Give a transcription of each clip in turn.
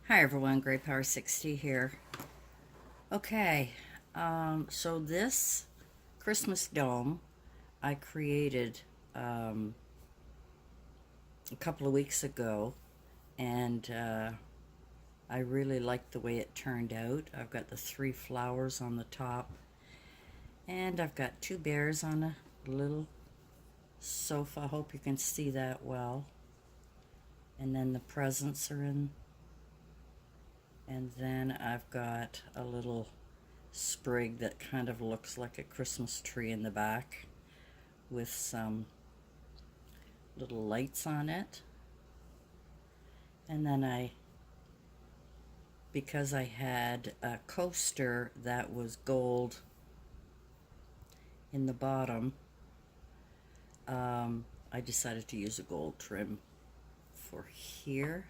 Hi everyone, Great Power 60 here. Okay, so this Christmas dome I created a couple of weeks ago, and I really liked the way it turned out. I've got the three flowers on the top, and I've got two bears on a little sofa. I hope you can see that well. And then the presents are in, and then I've got a little sprig that kind of looks like a Christmas tree in the back with some little lights on it. And then because I had a coaster that was gold in the bottom, I decided to use a gold trim for here.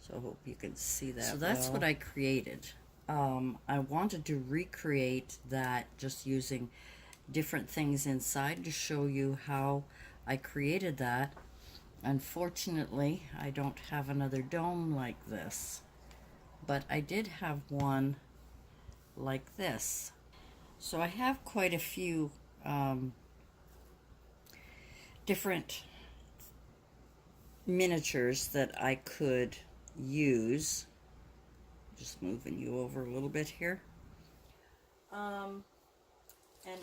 So I hope you can see that. So that's what I created. I wanted to recreate that just using different things inside to show you how I created that. Unfortunately, I don't have another dome like this, but I did have one like this. So I have quite a few different miniatures that I could use. Just moving you over a little bit here. And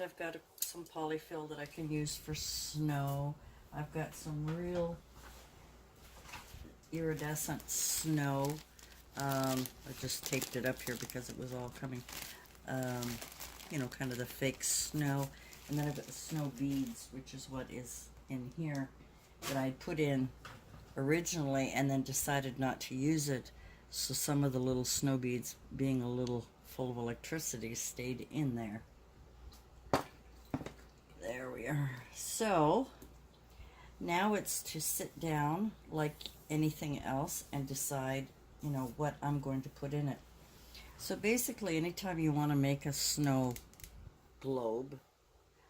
I've got some polyfill that I can use for snow. I've got some real iridescent snow. I just taped it up here because it was all coming, kind of the fake snow. And then I've got the snow beads, which is what is in here, that I put in originally and then decided not to use it. So some of the little snow beads, being a little full of electricity, stayed in there. There we are. So now it's to sit down like anything else and decide, what I'm going to put in it. So basically, anytime you want to make a snow globe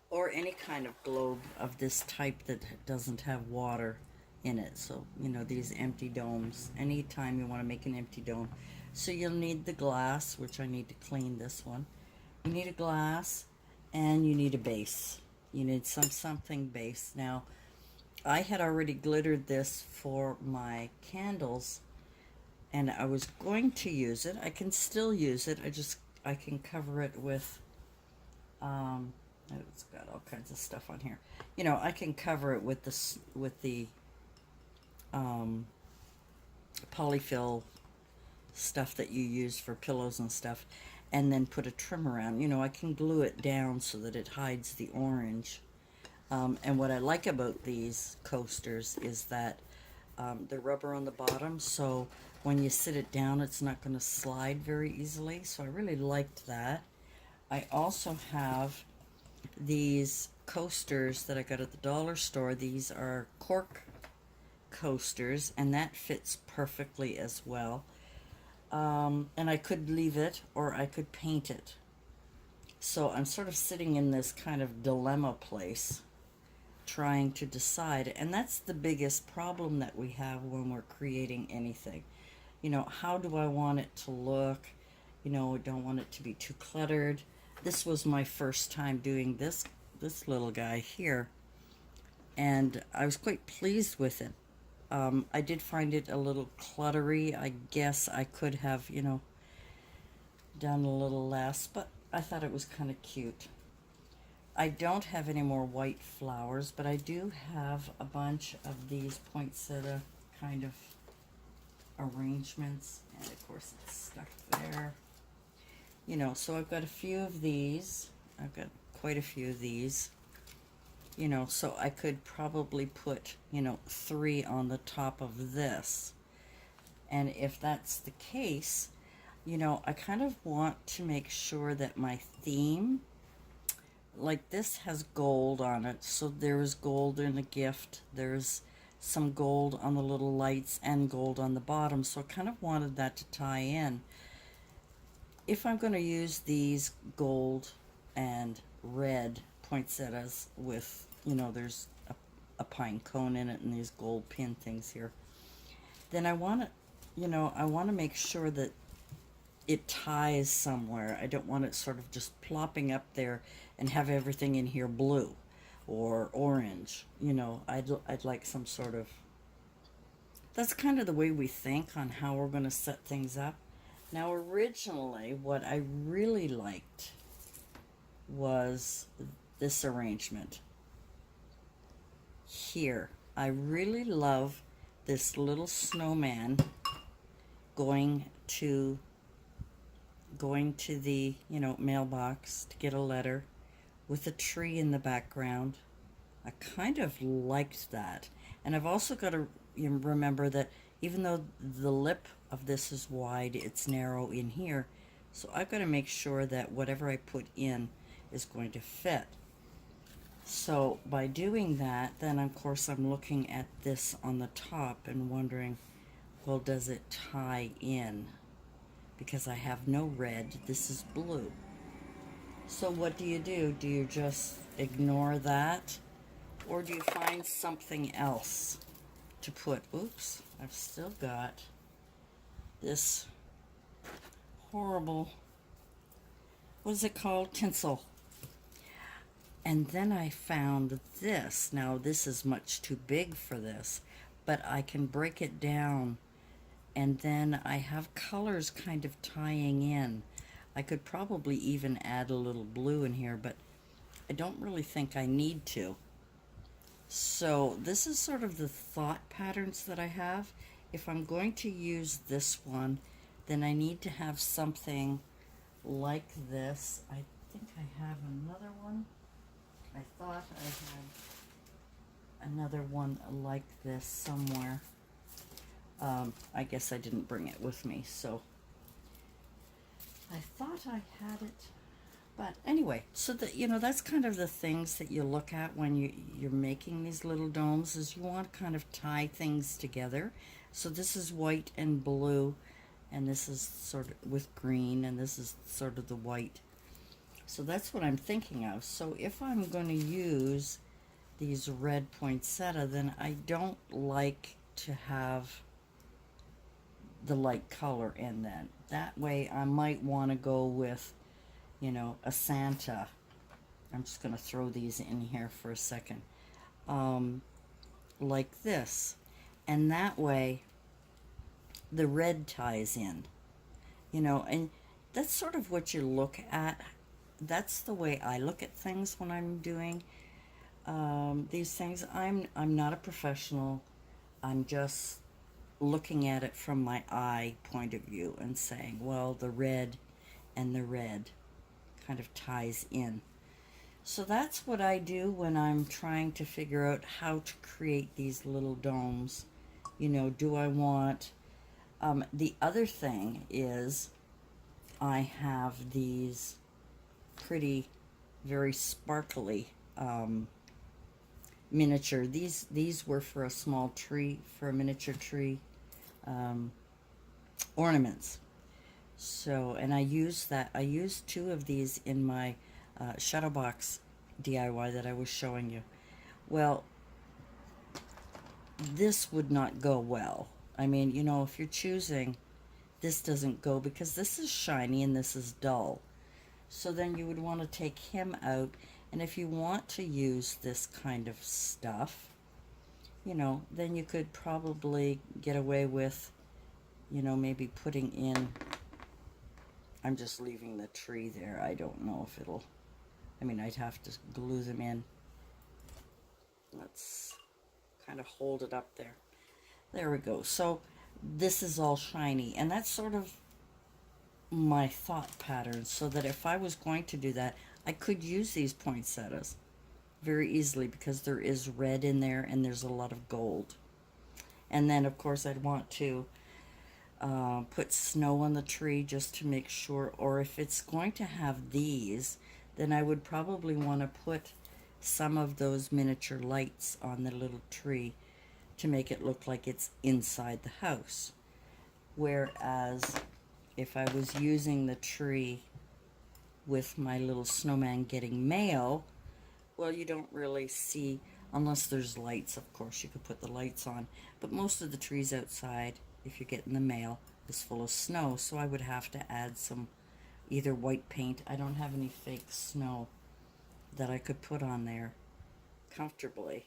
or any kind of globe of this type that doesn't have water in it, so these empty domes, anytime you want to make an empty dome, so you'll need the glass, which I need to clean this one. You need a glass and you need a base. You need something base. Now, I had already glittered this for my candles, and I was going to use it. I can still use it. I can cover it with it's got all kinds of stuff on here. I can cover it with the polyfill stuff that you use for pillows and stuff, and then put a trim around. I can glue it down so that it hides the orange. And what I like about these coasters is that the rubber on the bottom, so when you sit it down, it's not going to slide very easily. So I really liked that. I also have these coasters that I got at the dollar store. These are cork coasters, and that fits perfectly as well. And I could leave it or I could paint it. So I'm sort of sitting in this kind of dilemma place, trying to decide. And that's the biggest problem that we have when we're creating anything. How do I want it to look? I don't want it to be too cluttered. This was my first time doing this little guy here, and I was quite pleased with it. I did find it a little cluttery. I guess I could have, done a little less, but I thought it was kind of cute. I don't have any more white flowers, but I do have a bunch of these poinsettia kind of arrangements, and of course it's stuck there. So I've got a few of these. I've got quite a few of these. So I could probably put, 3 on the top of this. And if that's the case, I kind of want to make sure that my theme, like this has gold on it, so there's gold in the gift. There's some gold on the little lights and gold on the bottom, so I kind of wanted that to tie in. If I'm going to use these gold and red poinsettias with, there's a pine cone in it and these gold pin things here, then I want you know, I want to make sure that it ties somewhere. I don't want it sort of just plopping up there and have everything in here blue or orange. You know, I'd like some sort of. That's kind of the way we think on how we're going to set things up. Now, originally, what I really liked was this arrangement here. I really love this little snowman going to the, you know, mailbox to get a letter with a tree in the background. I kind of liked that. And I've also got to remember that even though the lip of this is wide, it's narrow in here. So I've got to make sure that whatever I put in is going to fit. So by doing that, then of course I'm looking at this on the top and wondering, well, does it tie in? Because I have no red, this is blue. So what do? Do you just ignore that? Or do you find something else to put? Oops, I've still got this horrible, what is it called? Tinsel. And then I found this. Now this is much too big for this, but I can break it down, and then I have colors kind of tying in. I could probably even add a little blue in here, but I don't really think I need to. So this is sort of the thought patterns that I have. If I'm going to use this one, then I need to have something like this. I think I have another one. I thought I had another one like this somewhere. I guess I didn't bring it with me, so I thought I had it. But anyway, so that, you know, that's kind of the things that you look at when you're making these little domes, is you want to kind of tie things together. So this is white and blue, and this is sort of with green, and this is sort of the white. So that's what I'm thinking of. So if I'm going to use these red poinsettia, then I don't like to have the light color in that. That way I might want to go with, you know, a Santa. I'm just going to throw these in here for a second. Like this. And that way the red ties in. You know, and that's sort of what you look at. That's the way I look at things when I'm doing these things. I'm not a professional. I'm just looking at it from my eye point of view and saying, well, the red and the red kind of ties in. So that's what I do when I'm trying to figure out how to create these little domes. You know, do I want... the other thing is I have these pretty, very sparkly miniature. These were for a small tree, for a miniature tree ornaments. So, and I used two of these in my shadow box DIY that I was showing you. Well, this would not go well. I mean, you know, if you're choosing, this doesn't go because this is shiny and this is dull. So then you would want to take him out, and if you want to use this kind of stuff, you know, then you could probably get away with, you know, maybe putting in... I'm just leaving the tree there. I don't know if it'll... I mean, I'd have to glue them in. Let's kind of hold it up there. There we go. So this is all shiny, and that's sort of my thought pattern, so that if I was going to do that, I could use these poinsettias very easily because there is red in there and there's a lot of gold. And then, of course, I'd want to put snow on the tree just to make sure, or if it's going to have these, then I would probably want to put some of those miniature lights on the little tree to make it look like it's inside the house. Whereas if I was using the tree with my little snowman getting mail, well, you don't really see, unless there's lights, of course, you could put the lights on, but most of the trees outside if you get in the mail, is full of snow, so I would have to add some either white paint. I don't have any fake snow that I could put on there comfortably.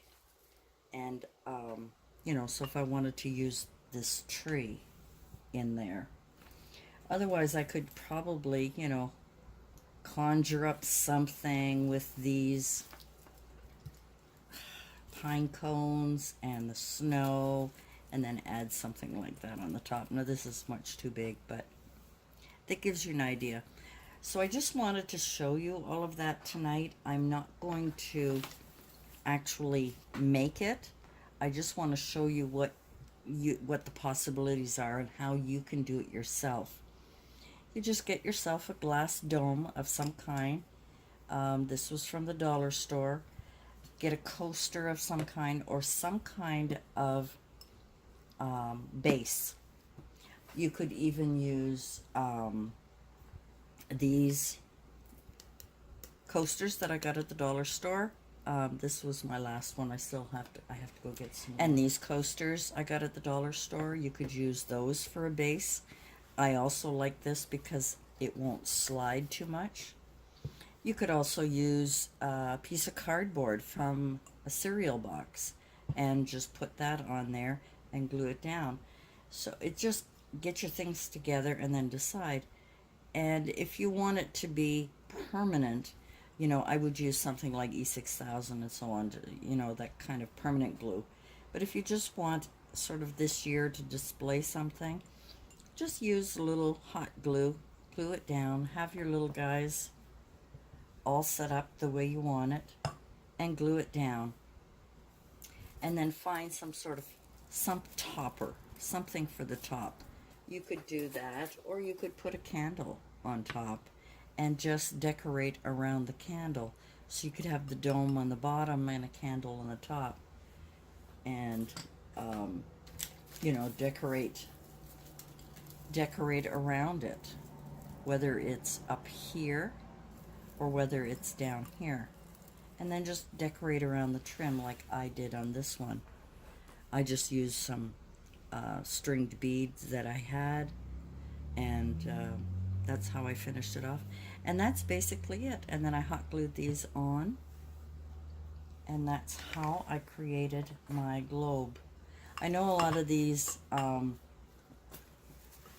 And, so if I wanted to use this tree in there. Otherwise, I could probably, conjure up something with these pine cones and the snow, and then add something like that on the top. Now, this is much too big, but that gives you an idea. So I just wanted to show you all of that tonight. I'm not going to actually make it. I just want to show you what the possibilities are and how you can do it yourself. You just get yourself a glass dome of some kind. This was from the dollar store. Get a coaster of some kind or some kind of base. You could even use these coasters that I got at the dollar store. This was my last one. I have to go get some more. And these coasters I got at the dollar store, you could use those for a base. I also like this because it won't slide too much. You could also use a piece of cardboard from a cereal box and just put that on there and glue it down. So it just get your things together and then decide. And if you want it to be permanent, I would use something like E6000 and so on, that kind of permanent glue. But if you just want sort of this year to display something, just use a little hot glue, glue it down, have your little guys all set up the way you want it, and glue it down. And then find some topper, something for the top. You could do that, or you could put a candle on top and just decorate around the candle. So you could have the dome on the bottom and a candle on the top. And, decorate around it, whether it's up here or whether it's down here. And then just decorate around the trim like I did on this one. I just used some stringed beads that I had, and that's how I finished it off. And that's basically it. And then I hot glued these on, and that's how I created my globe. I know a lot of these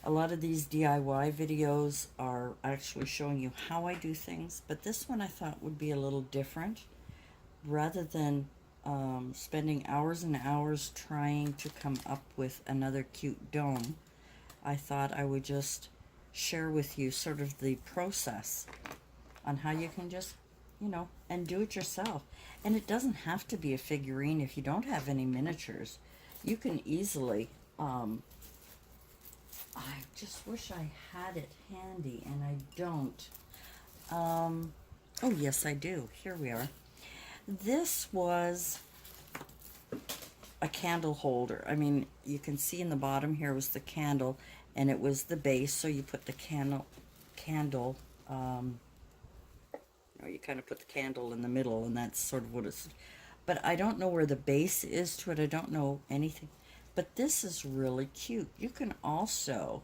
DIY videos are actually showing you how I do things, but this one I thought would be a little different. Rather than spending hours and hours trying to come up with another cute dome, I thought I would just share with you sort of the process on how you can just, and do it yourself. And it doesn't have to be a figurine. If you don't have any miniatures, you can easily, I just wish I had it handy, and I don't. Oh, yes, I do. Here we are. This was a candle holder. I mean, you can see in the bottom here was the candle, and it was the base, so you put the candle, you kind of put the candle in the middle, and that's sort of what it's, but I don't know where the base is to it. I don't know anything, but this is really cute. You can also,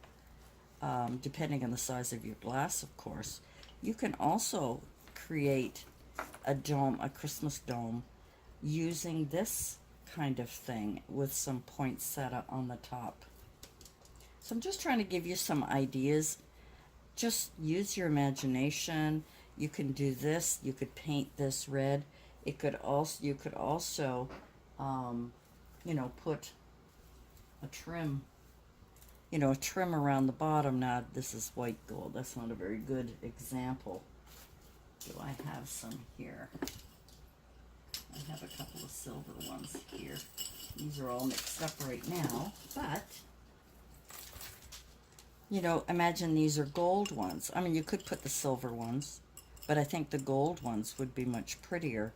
depending on the size of your glass, of course, you can also create a dome, a Christmas dome, using this kind of thing with some poinsettia on the top. So I'm just trying to give you some ideas. Just use your imagination. You can do this. You could paint this red. You could also put a trim, a trim around the bottom. Now this is white gold. That's not a very good example. Do I have some here? I have a couple of silver ones here. These are all mixed up right now, but imagine these are gold ones. I mean, you could put the silver ones, but I think the gold ones would be much prettier.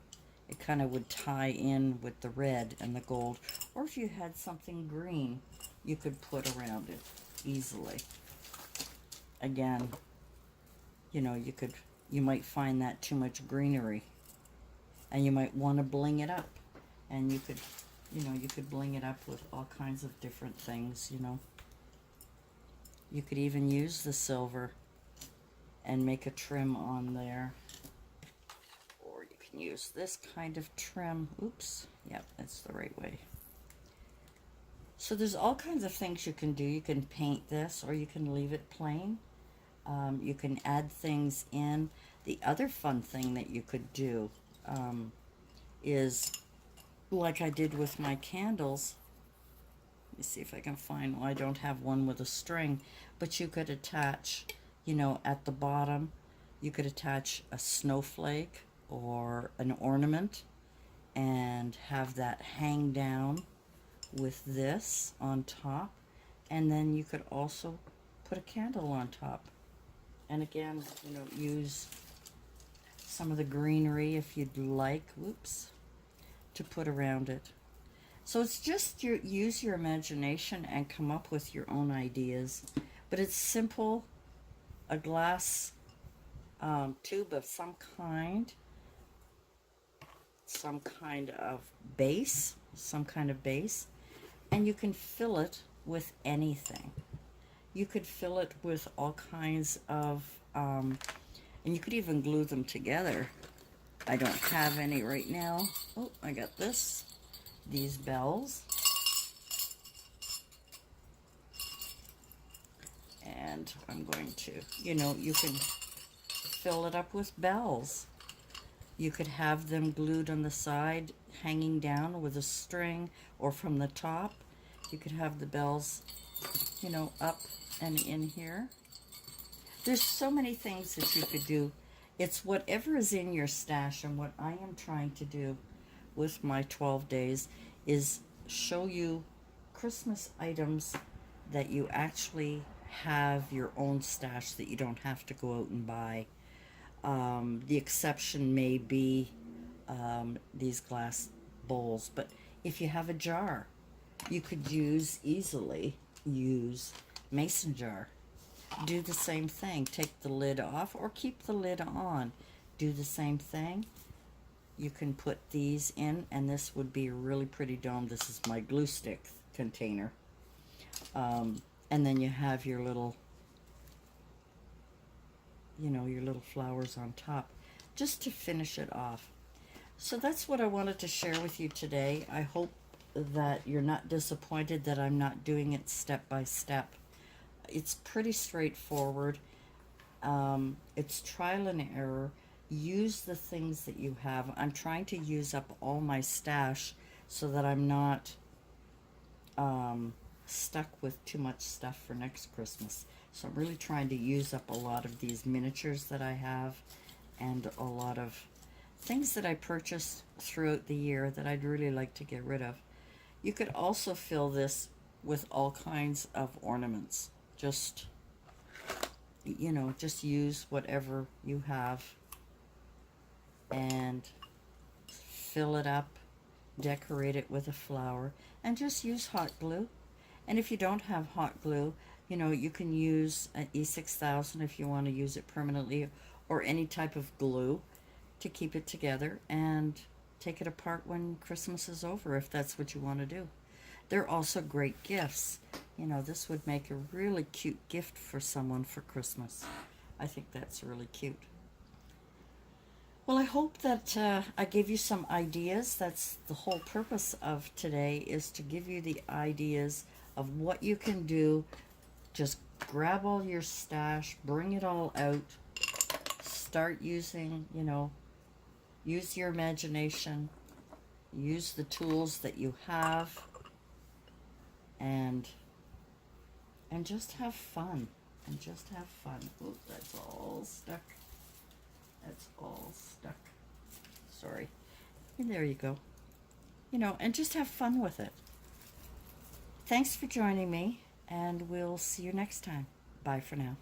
It kind of would tie in with the red and the gold. Or if you had something green, you could put around it easily. Again, you might find that too much greenery, and you might want to bling it up, and you could bling it up with all kinds of different things, You could even use the silver and make a trim on there. Or you can use this kind of trim. Oops, yep, that's the right way. So there's all kinds of things you can do. You can paint this, or you can leave it plain. You can add things in. The other fun thing that you could do is, like I did with my candles. Let me see if I can find one. I don't have one with a string, but you could attach, you know, at the bottom, you could attach a snowflake or an ornament and have that hang down with this on top. And then you could also put a candle on top. And again, you know, use some of the greenery if you'd like, whoops, to put around it. So it's just use your imagination and come up with your own ideas. But it's simple, a glass tube of some kind of base, and you can fill it with anything. You could fill it with all kinds of, and you could even glue them together. I don't have any right now. Oh, I got these bells. And I'm going to, you know, you can fill it up with bells. You could have them glued on the side, hanging down with a string, or from the top. You could have the bells, you know, up and in here. There's so many things that you could do. It's whatever is in your stash, and what I am trying to do with my 12 days is show you Christmas items that you actually have your own stash, that you don't have to go out and buy. The exception may be these glass bowls, but if you have a jar, you could easily use mason jar. Do the same thing. Take the lid off or keep the lid on. Do the same thing. You can put these in, and this would be a really pretty dome. This is my glue stick container. And then you have your little, you know, your little flowers on top, just to finish it off. So that's what I wanted to share with you today. I hope that you're not disappointed that I'm not doing it step by step. It's pretty straightforward. It's trial and error. Use the things that you have. I'm trying to use up all my stash so that I'm not stuck with too much stuff for next Christmas. So I'm really trying to use up a lot of these miniatures that I have, and a lot of things that I purchased throughout the year that I'd really like to get rid of. You could also fill this with all kinds of ornaments. Just, you know, just use whatever you have and fill it up, decorate it with a flower, and just use hot glue. And if you don't have hot glue, you know, you can use an E6000 if you want to use it permanently, or any type of glue to keep it together, and take it apart when Christmas is over if that's what you want to do. They're also great gifts. You know, this would make a really cute gift for someone for Christmas. I think that's really cute. Well, I hope that I gave you some ideas. That's the whole purpose of today, is to give you the ideas of what you can do. Just grab all your stash, bring it all out, start using, you know, use your imagination, use the tools that you have, and just have fun. Oh, that's all stuck. Sorry. And there you go. You know, and just have fun with it. Thanks for joining me, and we'll see you next time. Bye for now.